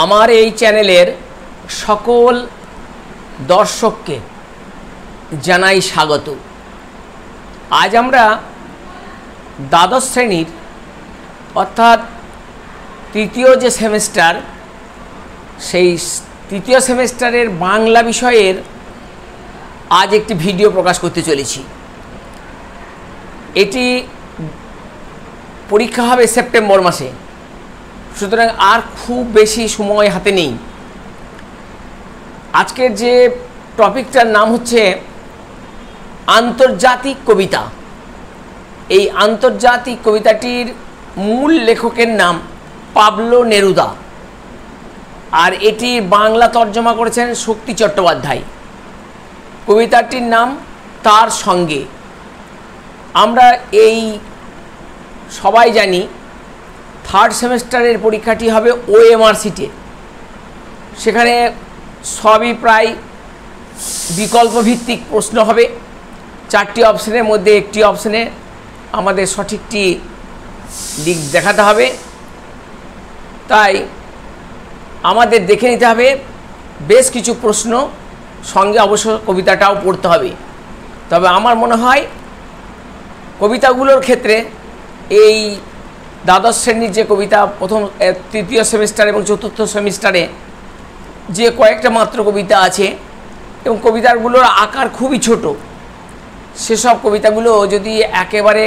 আমার এই চ্যানেলের সকল দর্শককে জানাই স্বাগত। আজ আমরা দ্বাদশ শ্রেণীর অর্থাৎ তৃতীয় যে সেমেস্টার, সেই তৃতীয় সেমেস্টারের বাংলা বিষয়ের আজ একটি ভিডিও প্রকাশ করতে চলেছি। এটি পরীক্ষা হবে সেপ্টেম্বর মাসে, সুতরাং আর খুব বেশি সময় হাতে নেই। আজকের যে টপিকটার নাম হচ্ছে আন্তর্জাতিক কবিতা। এই আন্তর্জাতিক কবিতাটির মূল লেখকের নাম পাবলো নেরুদা, আর এটির বাংলা তর্জমা করেছেন শক্তি চট্টোপাধ্যায়। কবিতাটির নাম তার সঙ্গে। আমরা এই সবাই জানি থার্ড সেমেস্টারের পরীক্ষাটি হবে OMR সিটে। সেখানে সবই প্রায় বিকল্প ভিত্তিক প্রশ্ন হবে। 4টি অপশনের মধ্যে একটি অপশনে আমাদের সঠিকটি দিক দেখাতে হবে। তাই আমাদের দেখে নিতে হবে বেশ কিছু প্রশ্ন, সঙ্গে অবশ্য কবিতাটাও পড়তে হবে। তবে আমার মনে হয় কবিতাগুলোর ক্ষেত্রে এই দ্বাদশ শ্রেণীর যে কবিতা তৃতীয় সেমিস্টার এবং চতুর্থ সেমিস্টারে যে কয়েকটা মাত্র কবিতা আছে এবং কবিতাগুলোর আকার খুবই ছোট, সেসব কবিতাগুলো যদি একেবারে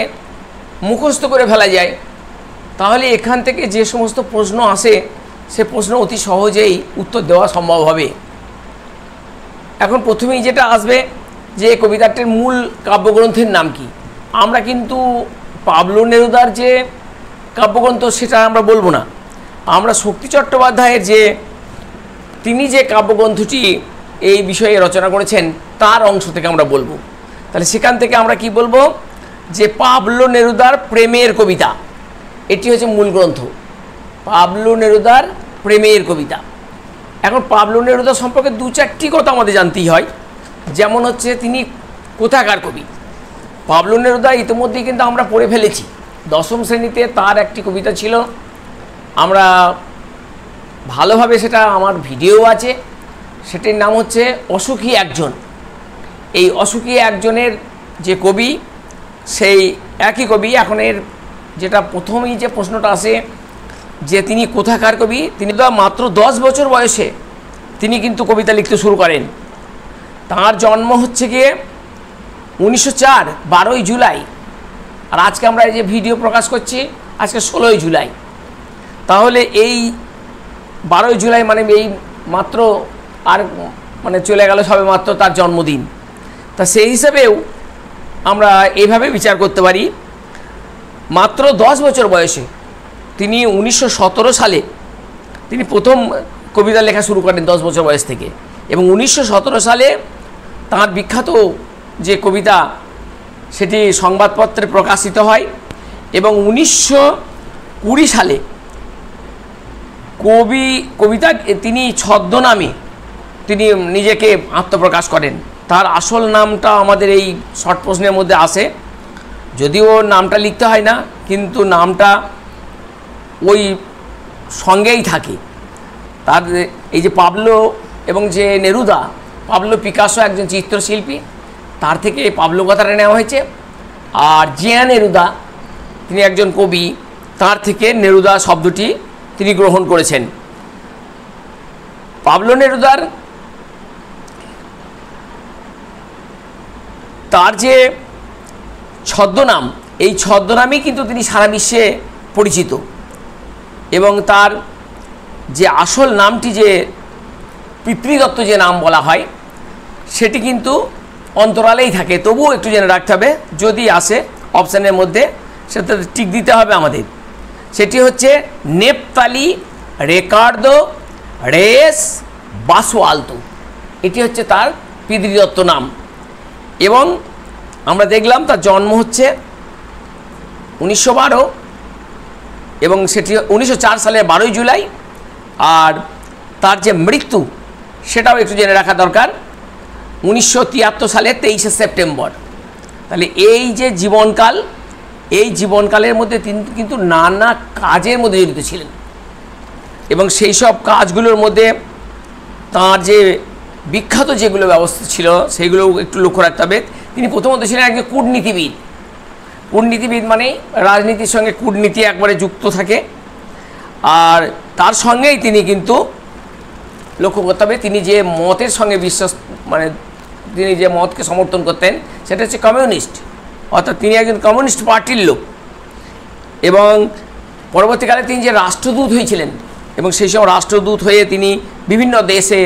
মুখস্থ করে ফেলা যায় তাহলে এখান থেকে যে সমস্ত প্রশ্ন আসে সে প্রশ্ন অতি সহজেই উত্তর দেওয়া সম্ভব হবে। এখন প্রথমেই যেটা আসবে যে কবিতাটির মূল কাব্যগ্রন্থের নাম কি। আমরা কিন্তু পাবলো নেরুদার যে কাব্যগ্রন্থ সেটা আমরা বলবো না, আমরা শক্তি চট্টোপাধ্যায়ের তিনি যে কাব্যগ্রন্থটি এই বিষয়ে রচনা করেছেন তার অংশ থেকে আমরা বলবো। তাহলে সেখান থেকে আমরা কি বলবো যে পাবলো নেরুদার প্রেমের কবিতা, এটি হচ্ছে মূল গ্রন্থ, পাবলো নেরুদার প্রেমের কবিতা। এখন পাবলো নেরুদা সম্পর্কে 2-4টি কথা আমাদের জানতেই হয়। যেমন হচ্ছে তিনি কোথাকার কবি। পাবলো নেরুদা ইতিমধ্যেই কিন্তু আমরা পড়ে ফেলেছি। দশম শ্রেণীতে তার একটি কবিতা ছিল, আমরা ভালোভাবে সেটা আমার ভিডিও আছে, সেটির নাম হচ্ছে অসুখী একজন। এই অসুখী একজনের যে কবি, সেই একই কবি এখন এর যেটা প্রথমেই যে প্রশ্নটা আসে যে তিনি কোথাকার কবি। তিনি তো মাত্র 10 বছর বয়সে তিনি কিন্তু কবিতা লিখতে শুরু করেন। তাঁর জন্ম হচ্ছে গিয়ে 1904 12ই জুলাই, আর আজকে আমরা এই যে ভিডিও প্রকাশ করছি আজকে 16ই জুলাই। তাহলে এই 12ই জুলাই মানে এই মাত্র আর চলে গেল সবে মাত্র তার জন্মদিন। তা সেই হিসাবেও আমরা এইভাবে বিচার করতে পারি, মাত্র 10 বছর বয়সে তিনি 1917 সালে তিনি প্রথম কবিতা লেখা শুরু করেন 10 বছর বয়স থেকে, এবং 1917 সালে তাঁর বিখ্যাত যে কবিতা সেটি সংবাদপত্রে প্রকাশিত হয়, এবং 1920 সালে কবিতা তিনি ছদ্মনামে তিনি নিজেকে আত্মপ্রকাশ করেন। তার আসল নামটা আমাদের এই শর্ট প্রশ্নের মধ্যে আসে, যদিও নামটা লিখতে হয় না, কিন্তু নামটা ওই সঙ্গেই থাকে। তার এই যে পাবলো এবং যে নেরুদা, পাবলো পিকাসো একজন চিত্রশিল্পী, তার থেকে পাবলো কথাটা নেওয়া হয়েছে। আর জিয়া নেরুদা তিনি একজন কবি, তার থেকে নেরুদা শব্দটি তিনি গ্রহণ করেছেন। পাবলো নেরুদার তার যে ছদ্মনাম, এই ছদ্মনামেই কিন্তু তিনি সারা বিশ্বে পরিচিত, এবং তার যে আসল নামটি যে পিতৃদত্ত যে নাম বলা হয় সেটি কিন্তু অন্তরালেই থাকে। তবুও একটু জেনে রাখতে হবে, যদি আসে অপশানের মধ্যে সেটা টিক দিতে হবে আমাদের। সেটি হচ্ছে নেপতালি রেকার্দো রেস বাসোয়ালতো, এটি হচ্ছে তার পিতৃদত্ত নাম। এবং আমরা দেখলাম তার জন্ম হচ্ছে 1912 এবং সেটি 1904 সালের 12ই জুলাই, আর তার যে মৃত্যু সেটাও একটু জেনে রাখা দরকার, 1973 সালের 23শে সেপ্টেম্বর। তাহলে এই যে জীবনকাল, এই জীবনকালের মধ্যে তিনি কিন্তু নানা কাজের মধ্যে জড়িত ছিলেন। এবং সেই সব কাজগুলোর মধ্যে তাঁর যে বিখ্যাত যেগুলো ব্যবস্থা ছিল সেগুলো একটু লক্ষ্য রাখতে হবে। তিনি প্রথমত ছিলেন একজন কূটনীতিবিদ। কূটনীতিবিদ মানে রাজনীতির সঙ্গে কূটনীতি একবারে যুক্ত থাকে, আর তার সঙ্গেই তিনি কিন্তু লক্ষ্য করতে হবে তিনি যে মতের সঙ্গে বিশ্বাস মানে তিনি যে মতকে সমর্থন করতেন সেটা হচ্ছে কমিউনিস্ট, অর্থাৎ তিনি একজন কমিউনিস্ট পার্টির লোক। এবং পরবর্তীকালে তিনি যে রাষ্ট্রদূত হয়েছিলেন এবং সেই সব রাষ্ট্রদূত হয়ে তিনি বিভিন্ন দেশে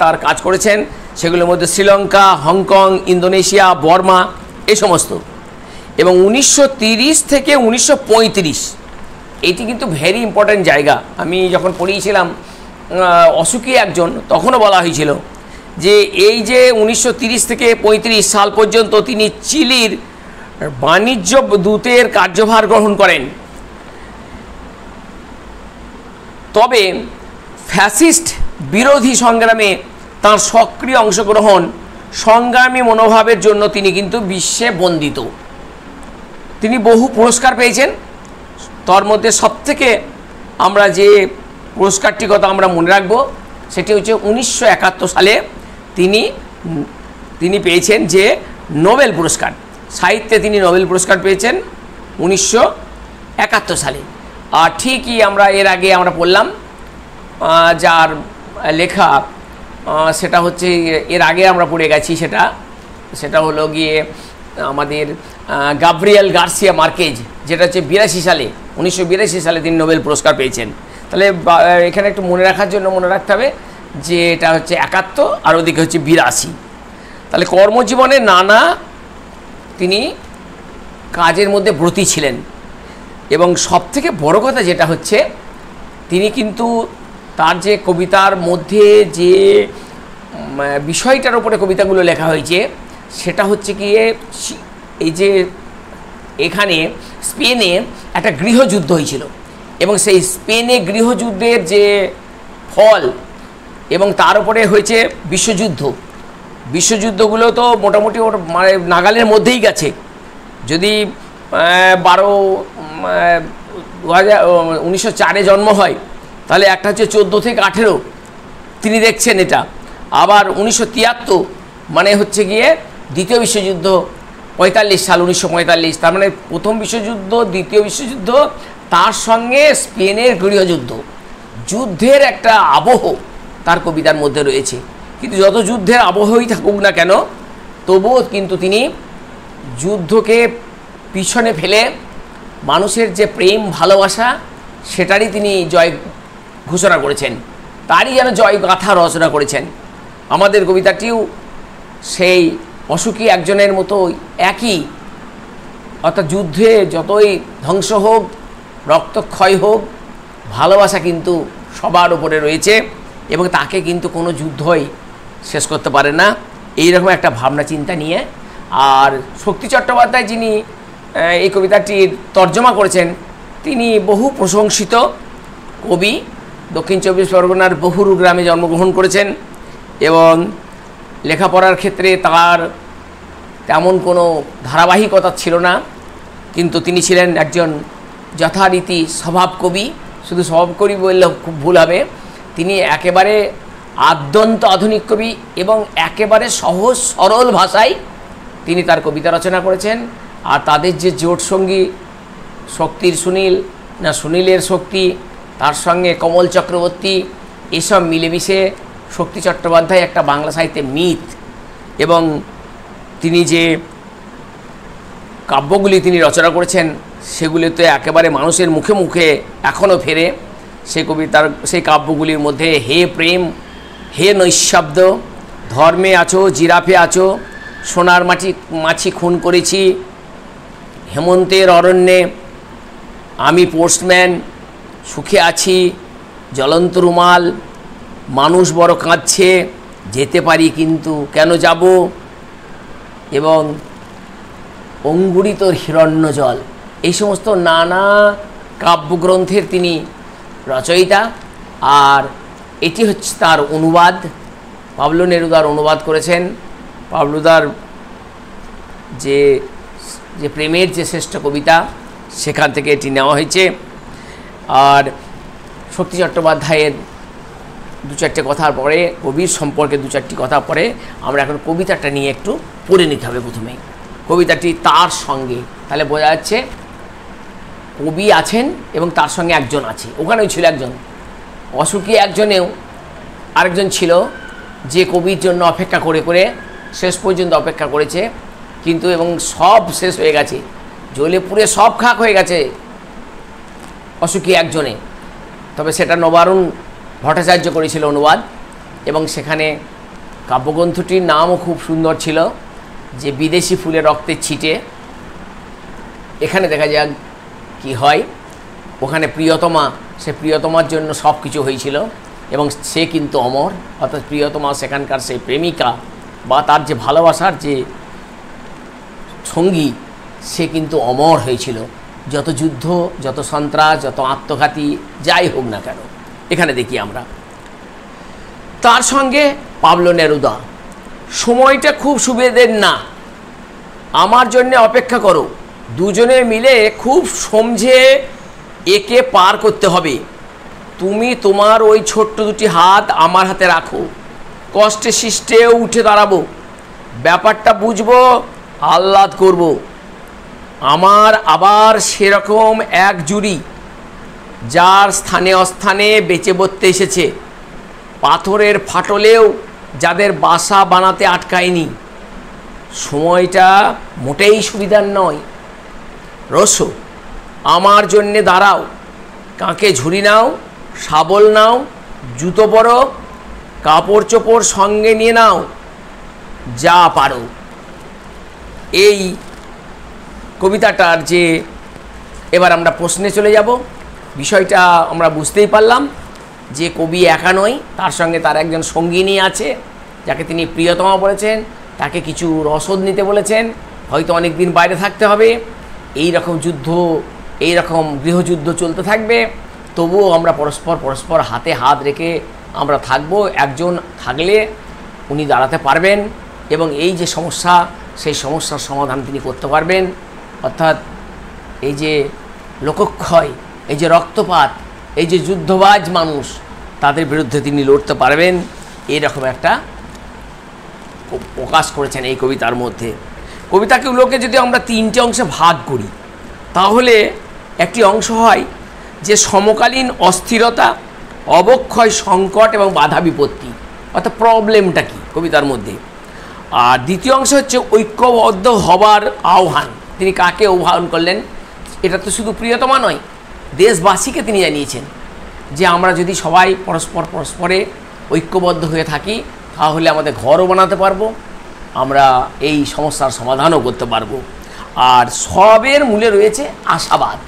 তার কাজ করেছেন, সেগুলোর মধ্যে শ্রীলঙ্কা, হংকং, ইন্দোনেশিয়া, বর্মা এই সমস্ত। এবং 1930 থেকে 1935 এটি কিন্তু ভেরি ইম্পর্ট্যান্ট জায়গা। আমি যখন পড়িয়েছিলাম অসুখী একজন, তখনও বলা হয়েছিল যে এই যে 1930 থেকে 35 সাল পর্যন্ত তিনি চিলির বাণিজ্য দূতের কার্যভার গ্রহণ করেন। তবে ফ্যাসিস্ট বিরোধী সংগ্রামে তার সক্রিয় অংশগ্রহণ, সংগ্রামী মনোভাবের জন্য তিনি কিন্তু বিশ্বে বন্দিত। তিনি বহু পুরস্কার পেয়েছেন, তার মধ্যে সবথেকে আমরা যে পুরস্কারটির কথা আমরা মনে রাখব সেটি হচ্ছে 1971 সালে তিনি পেয়েছেন যে নোবেল পুরস্কার, সাহিত্যে তিনি নোবেল পুরস্কার পেয়েছেন 1971 সালে। আর ঠিকই আমরা এর আগে আমরা পড়লাম যার লেখা সেটা হচ্ছে এর আগে আমরা পড়ে গেছি, সেটা হলো গিয়ে আমাদের গাব্রিয়েল গার্সিয়া মার্কেজ, যেটা হচ্ছে 1982 সালে তিনি নোবেল পুরস্কার পেয়েছেন। তাহলে এখানে একটু মনে রাখার জন্য মনে রাখতে হবে যে এটা হচ্ছে 71 আর ওদিকে হচ্ছে 82। তাহলে কর্মজীবনে নানা তিনি কাজের মধ্যে ব্রতী ছিলেন। এবং সবথেকে বড় কথা যেটা হচ্ছে তিনি কিন্তু তার যে কবিতার মধ্যে যে বিষয়টার উপরে কবিতাগুলো লেখা হয়েছে সেটা হচ্ছে গিয়ে এই যে এখানে স্পেনে একটা গৃহযুদ্ধ হয়েছিল এবং সেই স্পেনে গৃহযুদ্ধের যে ফল এবং তার উপরে হয়েছে বিশ্বযুদ্ধগুলো তো মোটামুটি ওর মানে নাগালের মধ্যেই গেছে। যদি 1904 জন্ম হয় তাহলে একটা হচ্ছে 14 থেকে 18 তিনি দেখছেন এটা। আবার 1973 মানে হচ্ছে গিয়ে দ্বিতীয় বিশ্বযুদ্ধ, 45 সাল 1945, তার মানে প্রথম বিশ্বযুদ্ধ, দ্বিতীয় বিশ্বযুদ্ধ, তার সঙ্গে স্পেনের গৃহযুদ্ধ, যুদ্ধের একটা আবহ তার কবিতার মধ্যে রয়েছে। কিন্তু যত যুদ্ধের আবহই থাকুক না কেন তবুও কিন্তু তিনি যুদ্ধকে পিছনে ফেলে মানুষের যে প্রেম ভালোবাসা সেটারই তিনি জয় ঘোষণা করেছেন, তারই যেন জয় গাথা রচনা করেছেন। আমাদের কবিতাটিও সেই অসুখী একজনের মতো একই, অর্থাৎ যুদ্ধে যতই ধ্বংস হোক, রক্তক্ষয় হোক, ভালোবাসা কিন্তু সবার উপরে রয়েছে এবং তাকে কিন্তু কোনো যুদ্ধই শেষ করতে পারে না, এইরকম একটা ভাবনা চিন্তা নিয়ে। আর শক্তি চট্টোপাধ্যায় যিনি এই কবিতাটির তর্জমা করেছেন তিনি বহু প্রশংসিত কবি, দক্ষিণ 24 পরগনার বহুরু গ্রামে জন্মগ্রহণ করেছেন এবং লেখাপড়ার ক্ষেত্রে তার তেমন কোনো ধারাবাহিকতা ছিল না, কিন্তু তিনি ছিলেন একজন যথারীতি স্বভাব কবি। শুধু স্বভাব কবি বললে খুব ভুল হবে, তিনি একেবারে আদ্যন্ত আধুনিক কবি এবং একেবারে সহজ সরল ভাষায় তিনি তার কবিতা রচনা করেছেন। আর তাদের যে জোট সঙ্গী শক্তির সুনীল, না সুনীলের শক্তি, তার সঙ্গে কমল চক্রবর্তী, এসব মিলেমিশে শক্তি চট্টোপাধ্যায় একটা বাংলা সাহিত্যে মিথ। এবং তিনি যে কাব্যগুলি তিনি রচনা করেছেন সেগুলিতে একেবারে মানুষের মুখে মুখে এখনও ফেরে। সেই কাব্যগুলির মধ্যে হে প্রেম, হে নৈশব্দ, ধর্মে আছো, জিরাফে আছো, সোনার মাছি খুন করেছি, হেমন্তের অরণ্যে, আমি পোস্টম্যান, সুখে আছি, জ্বলন্ত রুমাল, মানুষ বড় কাঁদছে, যেতে পারি কিন্তু কেন যাব, এবং অঙ্গুরিত হিরণ্য জল, এই সমস্ত নানা কাব্যগ্রন্থের তিনি রচয়িতা। আর এটি হচ্ছে তার অনুবাদ, পাবলো নেরুদার অনুবাদ করেছেন। পাবলোদার যে প্রেমের যে শ্রেষ্ঠ কবিতা সেখান থেকে এটি নেওয়া হয়েছে। আর শক্তি চট্টোপাধ্যায়ের দু চারটে কথার পরে, কবির সম্পর্কে দু চারটি কথা পরে আমরা এখন কবিতাটা নিয়ে একটু পড়ে নিতে হবে। প্রথমেই কবিতাটি তার সঙ্গে, তাহলে বোঝা যাচ্ছে কবি আছেন এবং তার সঙ্গে একজন আছে। ওখানেও ছিল একজন, অসুখী একজনেও আরেকজন ছিল, যে কবির জন্য অপেক্ষা করে করে শেষ পর্যন্ত অপেক্ষা করেছে, কিন্তু এবং সব শেষ হয়ে গেছে, জ্বলে পুড়ে সব খাক হয়ে গেছে অসুখী একজনে। তবে সেটা নবারুণ ভট্টাচার্য করেছিল অনুবাদ, এবং সেখানে কাব্যগ্রন্থটির নামও খুব সুন্দর ছিল, যে বিদেশি ফুলের রক্তের ছিটে। এখানে দেখা যাক কি হয়। ওখানে প্রিয়তমা, সে প্রিয়তমার জন্য সব কিছু হয়েছিল, এবং সে কিন্তু অমর, অর্থাৎ প্রিয়তমা সেখানকার সেই প্রেমিকা বা তার যে ভালোবাসার যে সঙ্গী, সে কিন্তু অমর হয়েছিল। যত যুদ্ধ, যত সন্ত্রাস, যত আত্মঘাতী যাই হোক না কেন। এখানে দেখি আমরা তার সঙ্গে পাবলো নেরুদা। সময়টা খুব সুবিধের না, আমার জন্য অপেক্ষা করো, দুজনে মিলে খুব সমঝে একে পার করতে হবে। তুমি তোমার ওই ছোট্ট দুটি হাত আমার হাতে রাখো, কষ্টে সৃষ্টেও উঠে দাঁড়াবো, ব্যাপারটা বুঝবো, আহ্লাদ করব। আমার আবার সেরকম এক জুড়ি, যার স্থানে অস্থানে বেঁচে বসতে এসেছে, পাথরের ফাটলেও যাদের বাসা বানাতে আটকায়নি। সময়টা মোটেই সুবিধার নয়। রসো, আমার জন্যে দাঁড়াও, কাঁকে ঝুড়ি নাও, শাবল নাও, জুতো পরো, কাপড় চোপড় সঙ্গে নিয়ে নাও, যা পারো। এই কবিতাটার যে, এবার আমরা প্রশ্নে চলে যাব। বিষয়টা আমরা বুঝতেই পারলাম যে কবি একা নয়, তার সঙ্গে তার একজন সঙ্গিনী আছে, যাকে তিনি প্রিয়তমা বলেছেন। তাকে কিছু রসদ নিতে বলেছেন, হয়তো অনেক দিন বাইরে থাকতে হবে, এই রকম যুদ্ধ, এই রকম গৃহযুদ্ধ চলতে থাকবে, তবুও আমরা পরস্পর হাতে হাত রেখে আমরা থাকব। একজন থাকলে উনি দাঁড়াতে পারবেন, এবং এই যে সমস্যা, সেই সমস্যার সমাধান তিনি করতে পারবেন। অর্থাৎ এই যে লোকক্ষয়, এই যে রক্তপাত, এই যে যুদ্ধবাজ মানুষ, তাদের বিরুদ্ধে তিনি লড়তে পারবেন, এরকম একটা প্রকাশ করেছেন এই কবিতার মধ্যে। কবিতাগুলোকে যদি আমরা তিনটে অংশে ভাগ করি, তাহলে একটি অংশ হয় যে সমকালীন অস্থিরতা, অবক্ষয়, সংকট এবং বাধা বিপত্তি, অর্থাৎ প্রবলেমটা কি কবিতার মধ্যে। আর দ্বিতীয় অংশ হচ্ছে ঐক্যবদ্ধ হবার আহ্বান। তিনি কাকে আহ্বান করলেন? এটা তো শুধু প্রিয়তমা নয়, দেশবাসীকে তিনি জানিয়েছেন যে আমরা যদি সবাই পরস্পরে ঐক্যবদ্ধ হয়ে থাকি, তাহলে আমাদের ঘরও বানাতে পারবো, আমরা এই সমস্যার সমাধানও করতে পারবো। আর সবের মূলে রয়েছে আশাবাদ।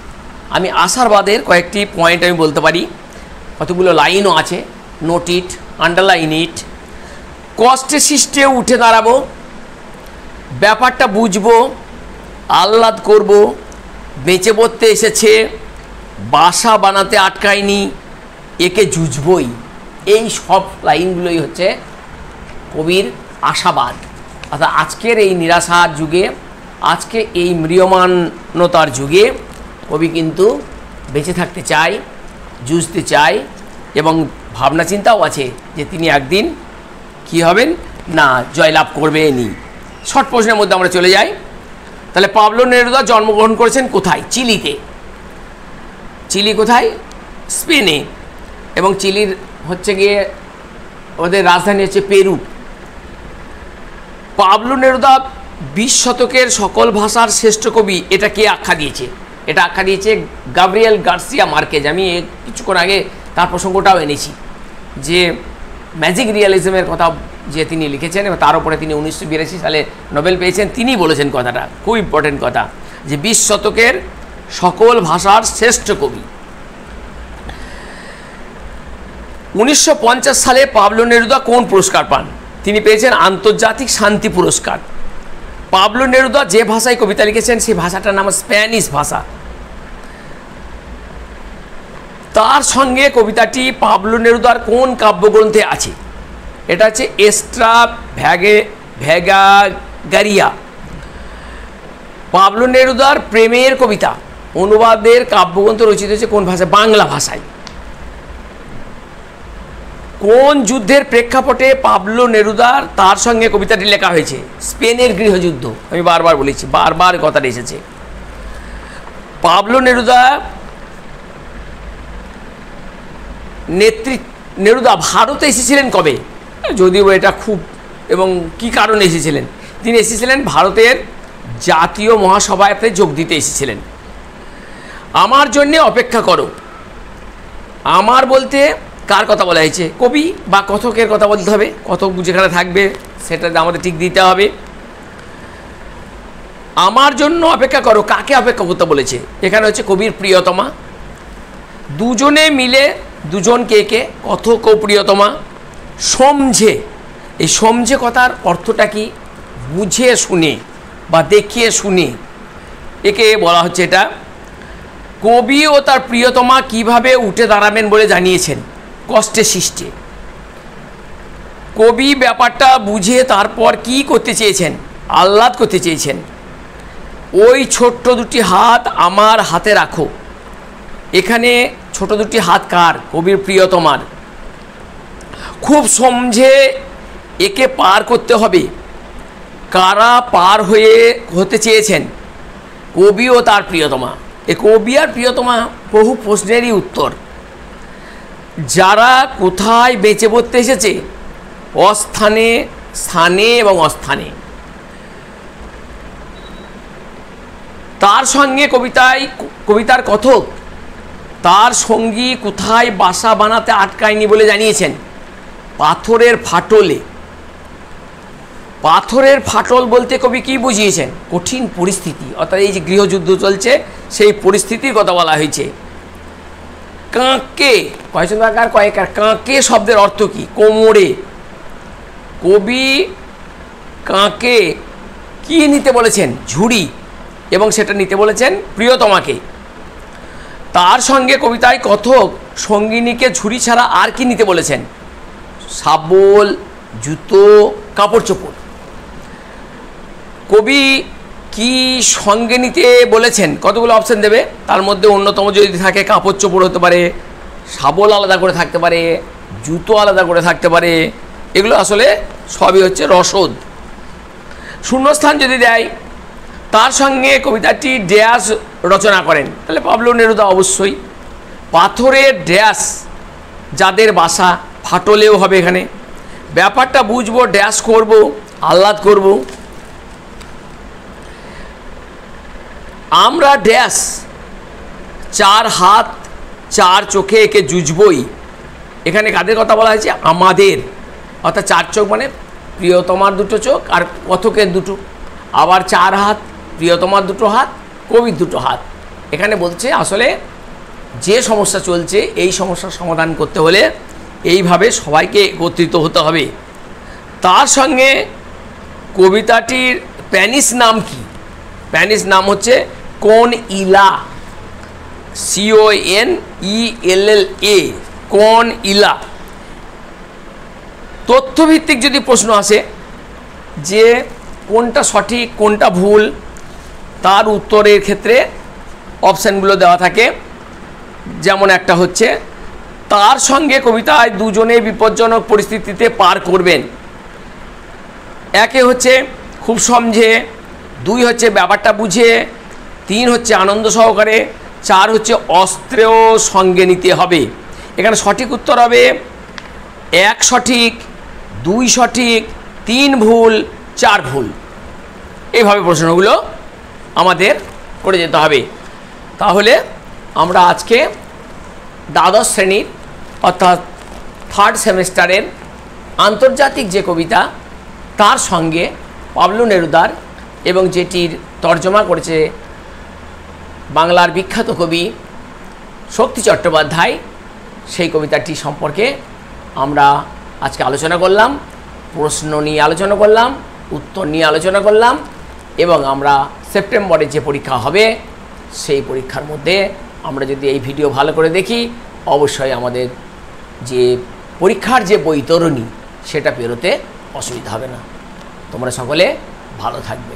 আমি আশাবাদের কয়েকটি পয়েন্ট আমি বলতে পারি, কতগুলো লাইনও আছে, নোট ইট, আন্ডারলাইন ইট। কষ্টে সৃষ্টে উঠে দাঁড়াবো, ব্যাপারটা বুঝবো, আহ্লাদ করব, বেঁচে পড়তে এসেছে, বাসা বানাতে আটকায়নি, একে জুঝবই। এই সব লাইনগুলোই হচ্ছে কবির আশাবাদ। অর্থাৎ আজকের এই নিরাশার যুগে, আজকে এই ম্রিয়মানতার যুগে কবি কিন্তু বেঁচে থাকতে চায়, যুঝতে চায়, এবং ভাবনা চিন্তাও আছে যে তিনি একদিন কি হবেন না জয়লাভ করবেনই। শর্ট প্রশ্নের মধ্যে আমরা চলে যাই। তাহলে পাবলো নেরুদা জন্মগ্রহণ করেছেন কোথায়? চিলিতে। চিলি কোথায়? স্পেনে। এবং চিলির হচ্ছে গিয়ে ওদের রাজধানী হচ্ছে পেরু। পাবলো নেরুদা 20 শতকের সকল ভাষার শ্রেষ্ঠ কবি, এটা কে আখ্যা দিয়েছে? এটা আখ্যা দিয়েছে গাব্রিয়েল গার্সিয়া মার্কেজ। আমি কিছুক্ষণ আগে তার প্রসঙ্গটাও এনেছি, যে ম্যাজিক রিয়ালিজমের কথা যে তিনি লিখেছেন, এবং তার উপরে তিনি 1982 সালে নোবেল পেয়েছেন। তিনি বলেছেন কথাটা, খুব ইম্পর্টেন্ট কথা, যে 20 শতকের সকল ভাষার শ্রেষ্ঠ কবি। 1950 সালে পাবলো নেরুদা কোন পুরস্কার পান? তিনি পেয়েছেন আন্তর্জাতিক শান্তি পুরস্কার। পাবলো নেরুদা যে ভাষায় কবিতা লিখেছেন, সেই ভাষাটার নাম স্প্যানিশ ভাষা। তার সঙ্গে কবিতাটি পাবলো নেরুদার কোন কাব্যগ্রন্থে আছে? এটা হচ্ছে এক্সট্রাভ্যাগারিয়া। পাবলো নেরুদার প্রেমের কবিতা অনুবাদের কাব্যগ্রন্থ রচিত হয়েছে কোন ভাষায়? বাংলা ভাষায়। কোন যুদ্ধের প্রেক্ষাপটে পাবলো নেরুদার তার সঙ্গে কবিতাটি লেখা হয়েছে? স্পেনের গৃহযুদ্ধ। আমি বারবার বলেছি, বারবার কথাটা এসেছে। পাবলো নেরুদা নেরুদা ভারতে এসেছিলেন কবে? যদিও এটা খুব, এবং কি কারণে এসেছিলেন? তিনি এসেছিলেন ভারতের জাতীয় মহাসভাতে যোগ দিতে এসেছিলেন। আমার জন্যে অপেক্ষা করো। আমার বলতে কার কথা বলা হয়েছে? কবি বা কথকের কথা বলতে হবে। কথক যেখানে থাকবে সেটা আমাদের ঠিক দিতে হবে। আমার জন্য অপেক্ষা করো, কাকে অপেক্ষা করতে বলেছে? এখানে হচ্ছে কবির প্রিয়তমা। দুজনে মিলে, দুজন কে কে? কথক ও প্রিয়তমা। সমঝে, এই সমঝে কথার অর্থটা কি? বুঝে শুনে বা দেখিয়ে শুনে একে বলা হচ্ছে। এটা কবি ও তার প্রিয়তমা কিভাবে উঠে দাঁড়াবেন বলে জানিয়েছেন কষ্টে সৃষ্টে। কবি ব্যাপারটা বুঝে তারপর কি করতে চেয়েছেন? আহ্লাদ করতে চেয়েছেন। ওই ছোট্ট দুটি হাত আমার হাতে রাখো। এখানে ছোট দুটি হাত কার? কবির প্রিয়তমার। খুব সমঝে একে পার করতে হবে। কারা পার হতে চেয়েছেন? কবি ও তার প্রিয়তমা। এ কবি আর প্রিয়তমা বহু প্রশ্নেরই উত্তর। যারা কোথায় বেঁচে পড়তে এসেছে? অস্থানে, স্থানে এবং অস্থানে। তার সঙ্গে কবিতার কথক তার সঙ্গী কোথায় বাসা বানাতে আটকায়নি বলে জানিয়েছেন? পাথরের ফাটলে। পাথরের ফাটল বলতে কবি কি বুঝিয়েছেন? কঠিন পরিস্থিতি, অর্থাৎ এই যে গৃহযুদ্ধ চলছে সেই পরিস্থিতির কথা বলা হয়েছে। কাঁকে, কয়চন্দ্রাকার কয়েকার, কাঁকে শব্দের অর্থ কি? কোমরে। কবি কাঁকে কি নিতে বলেছেন? ঝুড়ি, এবং সেটা নিতে বলেছেন প্রিয়তমাকে। তার সঙ্গে কবিতায় কথক সঙ্গিনীকে ঝুড়ি ছাড়া আর কি নিতে বলেছেন? শাবল, জুতো, কাপড় চোপড়। কবি কি সঙ্গে নিতে বলেছেন? কতগুলো অপশন দেবে, তার মধ্যে অন্যতম যদি থাকে কাপড় চোপড় হতে পারে, শাবল আলাদা করে থাকতে পারে, জুতো আলাদা করে থাকতে পারে। এগুলো আসলে সবই হচ্ছে রসদ। শূন্যস্থান যদি দেয়, তার সঙ্গে কবিতাটি ড্যাশ রচনা করেন, তাহলে পাবলো নেরুদা অবশ্যই। পাথরের ড্যাশ যাদের বাসা, ফাটলেও হবে এখানে। ব্যাপারটা বুঝবো, ড্যাশ করব, আহ্লাদ করব। আমরা ড্যাশ চার হাত চার চোখে একে জুঝবই। এখানে কাদের কথা বলা হয়েছে? আমাদের, অর্থাৎ চার চোখ মানে প্রিয়তমার দুটো চোখ আর কথকের দুটো, আবার চার হাত প্রিয়তমার দুটো হাত, কবির দুটো হাত। এখানে বলছে আসলে যে সমস্যা চলছে এই সমস্যার সমাধান করতে হলে এইভাবে সবাইকে একত্রিত হতে হবে। তার সঙ্গে কবিতাটির স্প্যানিশ নাম কি? স্প্যানিশ নাম হচ্ছে কোন ইলা, CONELLA, কোন ইলা। তথ্যভিত্তিক যদি প্রশ্ন আসে যে কোনটা সঠিক কোনটা ভুল, তার উত্তরের ক্ষেত্রে অপশানগুলো দেওয়া থাকে। যেমন একটা হচ্ছে তার সঙ্গে কবিতায় দুজনে বিপজ্জনক পরিস্থিতিতে পার করবেন। একে হচ্ছে খুব সমঝে, দুই হচ্ছে ব্যাপারটা বুঝে, তিন হচ্ছে আনন্দ সহকারে, চার হচ্ছে অস্ত্রেও সঙ্গে নিতে হবে। এখানে সঠিক উত্তর হবে এক সঠিক, দুই সঠিক, তিন ভুল, চার ভুল। এইভাবে প্রশ্নগুলো আমাদের করে যেতে হবে। তাহলে আমরা আজকে দ্বাদশ শ্রেণীর অর্থাৎ থার্ড সেমিস্টারের আন্তর্জাতিক যে কবিতা তার সঙ্গে পাবলো নেরুদার এবং যেটির তর্জমা করেছে বাংলার বিখ্যাত কবি শক্তি চট্টোপাধ্যায়, সেই কবিতাটি সম্পর্কে আমরা আজকে আলোচনা করলাম। প্রশ্ন নিয়ে আলোচনা করলাম, উত্তর নিয়ে আলোচনা করলাম, এবং আমরা সেপ্টেম্বরে যে পরীক্ষা হবে সেই পরীক্ষার মধ্যে আমরা যদি এই ভিডিও ভালো করে দেখি অবশ্যই আমাদের যে পরীক্ষার যে বৈতরণী সেটা পেরোতে অসুবিধা হবে না। তোমরা সকলে ভালো থাকবে।